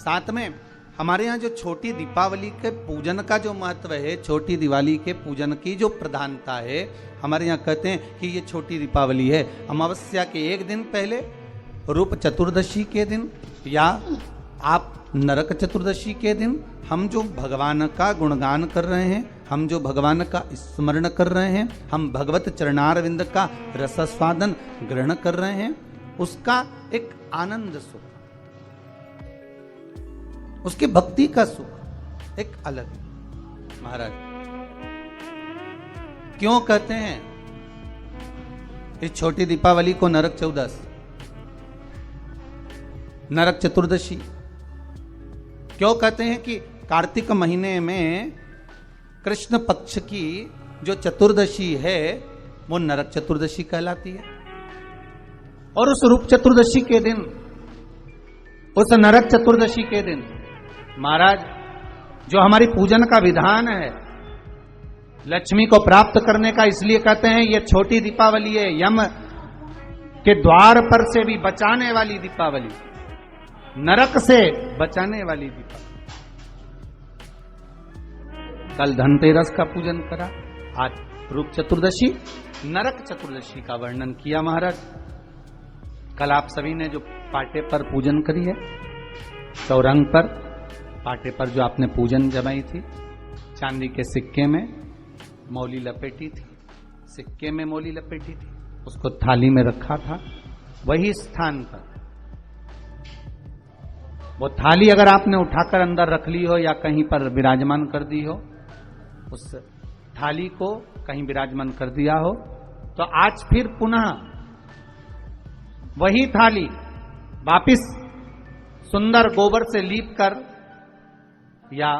साथ में हमारे यहाँ जो छोटी दीपावली के पूजन का जो महत्व है, छोटी दिवाली के पूजन की जो प्रधानता है, हमारे यहाँ कहते हैं कि ये छोटी दीपावली है। अमावस्या के एक दिन पहले, रूप चतुर्दशी के दिन, या आप नरक चतुर्दशी के दिन हम जो भगवान का गुणगान कर रहे हैं, हम जो भगवान का स्मरण कर रहे हैं, हम भगवत चरणारविंद का रसस्वादन ग्रहण कर रहे हैं, उसका एक आनंद सुख, उसकी भक्ति का सुख एक अलग है। महाराज क्यों कहते हैं इस छोटी दीपावली को नरक चौदस, नरक चतुर्दशी? क्यों कहते हैं कि कार्तिक महीने में कृष्ण पक्ष की जो चतुर्दशी है वो नरक चतुर्दशी कहलाती है, और उस रूप चतुर्दशी के दिन, उस नरक चतुर्दशी के दिन महाराज जो हमारी पूजन का विधान है लक्ष्मी को प्राप्त करने का, इसलिए कहते हैं ये छोटी दीपावली है, यम के द्वार पर से भी बचाने वाली दीपावली, नरक से बचाने वाली दीपावली। कल धनतेरस का पूजन करा, आज रूप चतुर्दशी, नरक चतुर्दशी का वर्णन किया महाराज। कल आप सभी ने जो पाटे पर पूजन करी है, चौरंग पर पाटे पर जो आपने पूजन जमाई थी, चांदी के सिक्के में मौली लपेटी थी, सिक्के में मौली लपेटी थी, उसको थाली में रखा था, वही स्थान पर वो थाली अगर आपने उठाकर अंदर रख ली हो या कहीं पर विराजमान कर दी हो, उस थाली को कहीं विराजमान कर दिया हो, तो आज फिर पुनः वही थाली वापिस सुंदर गोबर से लीप कर या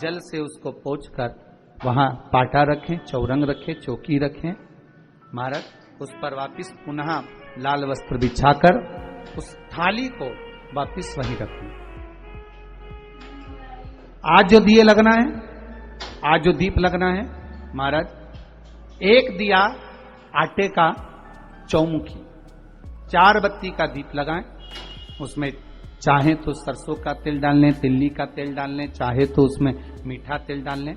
जल से उसको पोंछकर वहां पाटा रखें, चौरंग रखें, चौकी रखें महाराज, उस पर वापिस पुनः लाल वस्त्र बिछाकर उस थाली को वापिस वहीं रखें। आज जो दिए लगना है, आज जो दीप लगना है महाराज, एक दिया आटे का चौमुखी, 4 बत्ती का दीप लगाएं, उसमें चाहे तो सरसों का तेल डाल लें, तिल्ली का तेल डाल लें, चाहे तो उसमें मीठा तेल डाल लें,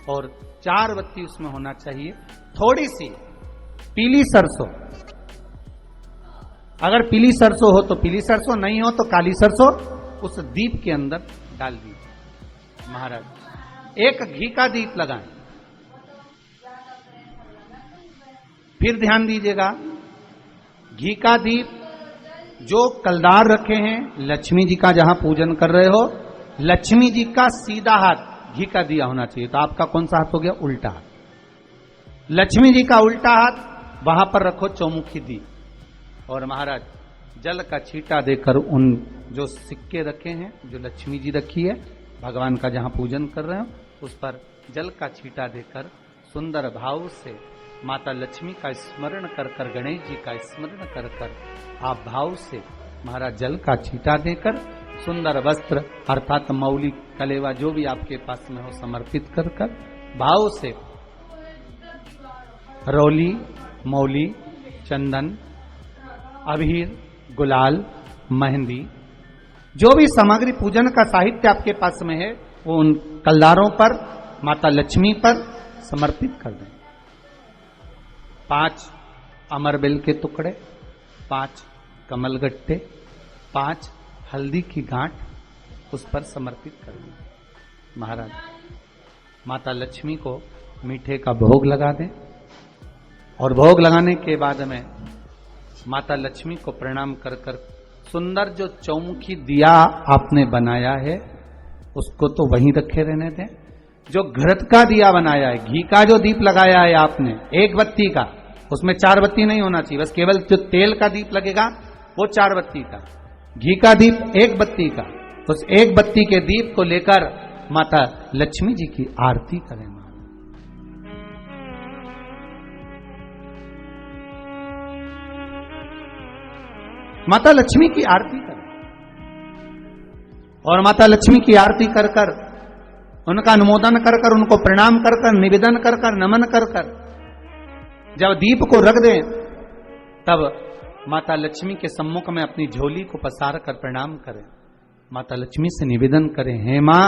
और 4 बत्ती उसमें होना चाहिए। थोड़ी सी पीली सरसों, अगर पीली सरसों हो तो पीली सरसों, नहीं हो तो काली सरसों उस दीप के अंदर डाल दीजिए महाराज। एक घी का दीप लगाएं। फिर ध्यान दीजिएगा, घी का दीप जो कलदार रखे हैं, लक्ष्मी जी का जहां पूजन कर रहे हो, लक्ष्मी जी का सीधा हाथ घी का दिया होना चाहिए। तो आपका कौन सा हाथ हो गया? उल्टा हाथ। लक्ष्मी जी का उल्टा हाथ, वहां पर रखो चौमुखी दीप, और महाराज जल का छींटा देकर उन जो सिक्के रखे हैं, जो लक्ष्मी जी रखी है, भगवान का जहां पूजन कर रहे हो, उस पर जल का छींटा देकर सुंदर भाव से माता लक्ष्मी का स्मरण कर कर, गणेश जी का स्मरण कर कर, आप भाव से महाराज जल का छींटा देकर सुंदर वस्त्र अर्थात मौली, कलेवा जो भी आपके पास में हो समर्पित कर कर भाव से रौली, मौली, चंदन, अबीर, गुलाल, मेहंदी, जो भी सामग्री पूजन का साहित्य आपके पास में है, वो उन कलदारों पर, माता लक्ष्मी पर समर्पित कर दें। 5 अमरबेल के टुकड़े, 5 कमलगट्टे, 5 हल्दी की गांठ उस पर समर्पित कर दें महाराज। माता लक्ष्मी को मीठे का भोग लगा दें, और भोग लगाने के बाद में माता लक्ष्मी को प्रणाम कर कर सुंदर जो चौमुखी दिया आपने बनाया है उसको तो वहीं रखे रहने दें। जो घृत का दिया बनाया है, घी का जो दीप लगाया है आपने 1 बत्ती का, उसमें 4 बत्ती नहीं होना चाहिए, बस केवल जो तेल का दीप लगेगा वो 4 बत्ती का, घी का दीप 1 बत्ती का, उस 1 बत्ती के दीप को लेकर माता लक्ष्मी जी की आरती करें। माता लक्ष्मी की आरती करें, और माता लक्ष्मी की आरती कर कर, उनका अनुमोदन कर कर, उनको प्रणाम कर कर, निवेदन कर कर, नमन कर कर जब दीप को रख दें, तब माता लक्ष्मी के सम्मुख में अपनी झोली को पसार कर प्रणाम करें। माता लक्ष्मी से निवेदन करें, हे मां,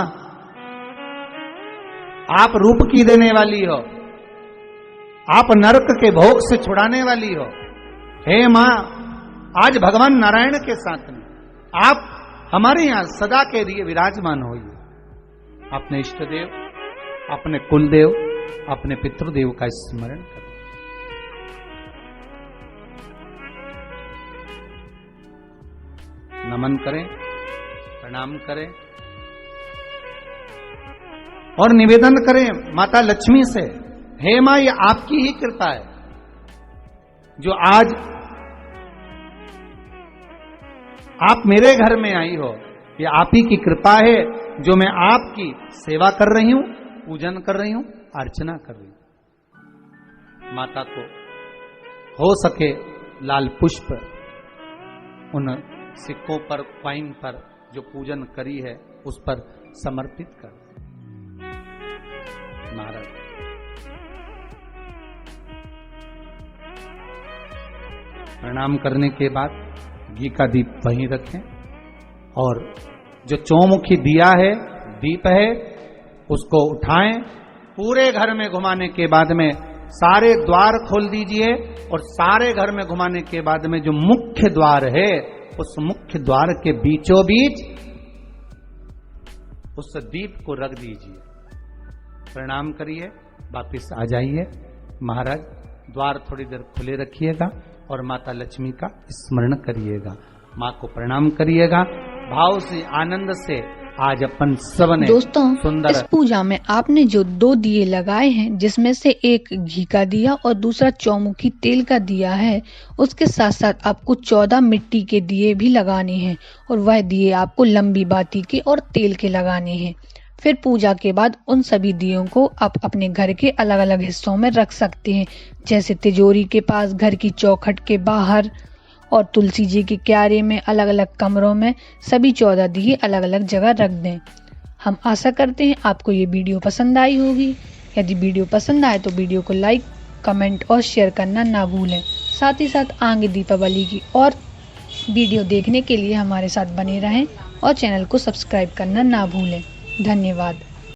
आप रूप की देने वाली हो, आप नरक के भोग से छुड़ाने वाली हो। हे मां, आज भगवान नारायण के साथ में आप हमारे यहां सदा के लिए विराजमान होइए। अपने इष्ट देव, अपने कुल देव, अपने पितृदेव का स्मरण करें। नमन करें, प्रणाम करें और निवेदन करें माता लक्ष्मी से, हे मां, ये आपकी ही कृपा है जो आज आप मेरे घर में आई हो। ये आप ही की कृपा है जो मैं आपकी सेवा कर रही हूं, पूजन कर रही हूं, अर्चना कर रही हूं। माता को हो सके लाल पुष्प उन सिक्कों पर, क्वाइन पर जो पूजन करी है उस पर समर्पित कर। महाराज प्रणाम करने के बाद घी का दीप वहीं रखें और जो चौमुखी दिया है, दीप है, उसको उठाएं। पूरे घर में घुमाने के बाद में सारे द्वार खोल दीजिए और सारे घर में घुमाने के बाद में जो मुख्य द्वार है उस मुख्य द्वार के बीचों बीच उस दीप को रख दीजिए। प्रणाम करिए, वापिस आ जाइए। महाराज द्वार थोड़ी देर खुले रखिएगा और माता लक्ष्मी का स्मरण करिएगा, माँ को प्रणाम करिएगा। भाव से, आनंद से आज अपन सबने दोस्तों सुंदर इस पूजा में आपने जो 2 दिए लगाए हैं, जिसमें से एक घी का दिया और दूसरा चौमुखी तेल का दिया है, उसके साथ साथ आपको 14 मिट्टी के दिए भी लगाने हैं और वह दिए आपको लंबी बाती के और तेल के लगाने हैं। फिर पूजा के बाद उन सभी दियों को आप अपने घर के अलग अलग हिस्सों में रख सकते हैं, जैसे तिजोरी के पास, घर की चौखट के बाहर और तुलसी जी के क्यारे में, अलग अलग कमरों में सभी 14 दिए अलग अलग जगह रख दें। हम आशा करते हैं आपको ये वीडियो पसंद आई होगी। यदि वीडियो पसंद आए तो वीडियो को लाइक, कमेंट और शेयर करना ना भूलें। साथ ही साथ आगे दीपावली की और वीडियो देखने के लिए हमारे साथ बने रहें और चैनल को सब्सक्राइब करना ना भूलें। धन्यवाद।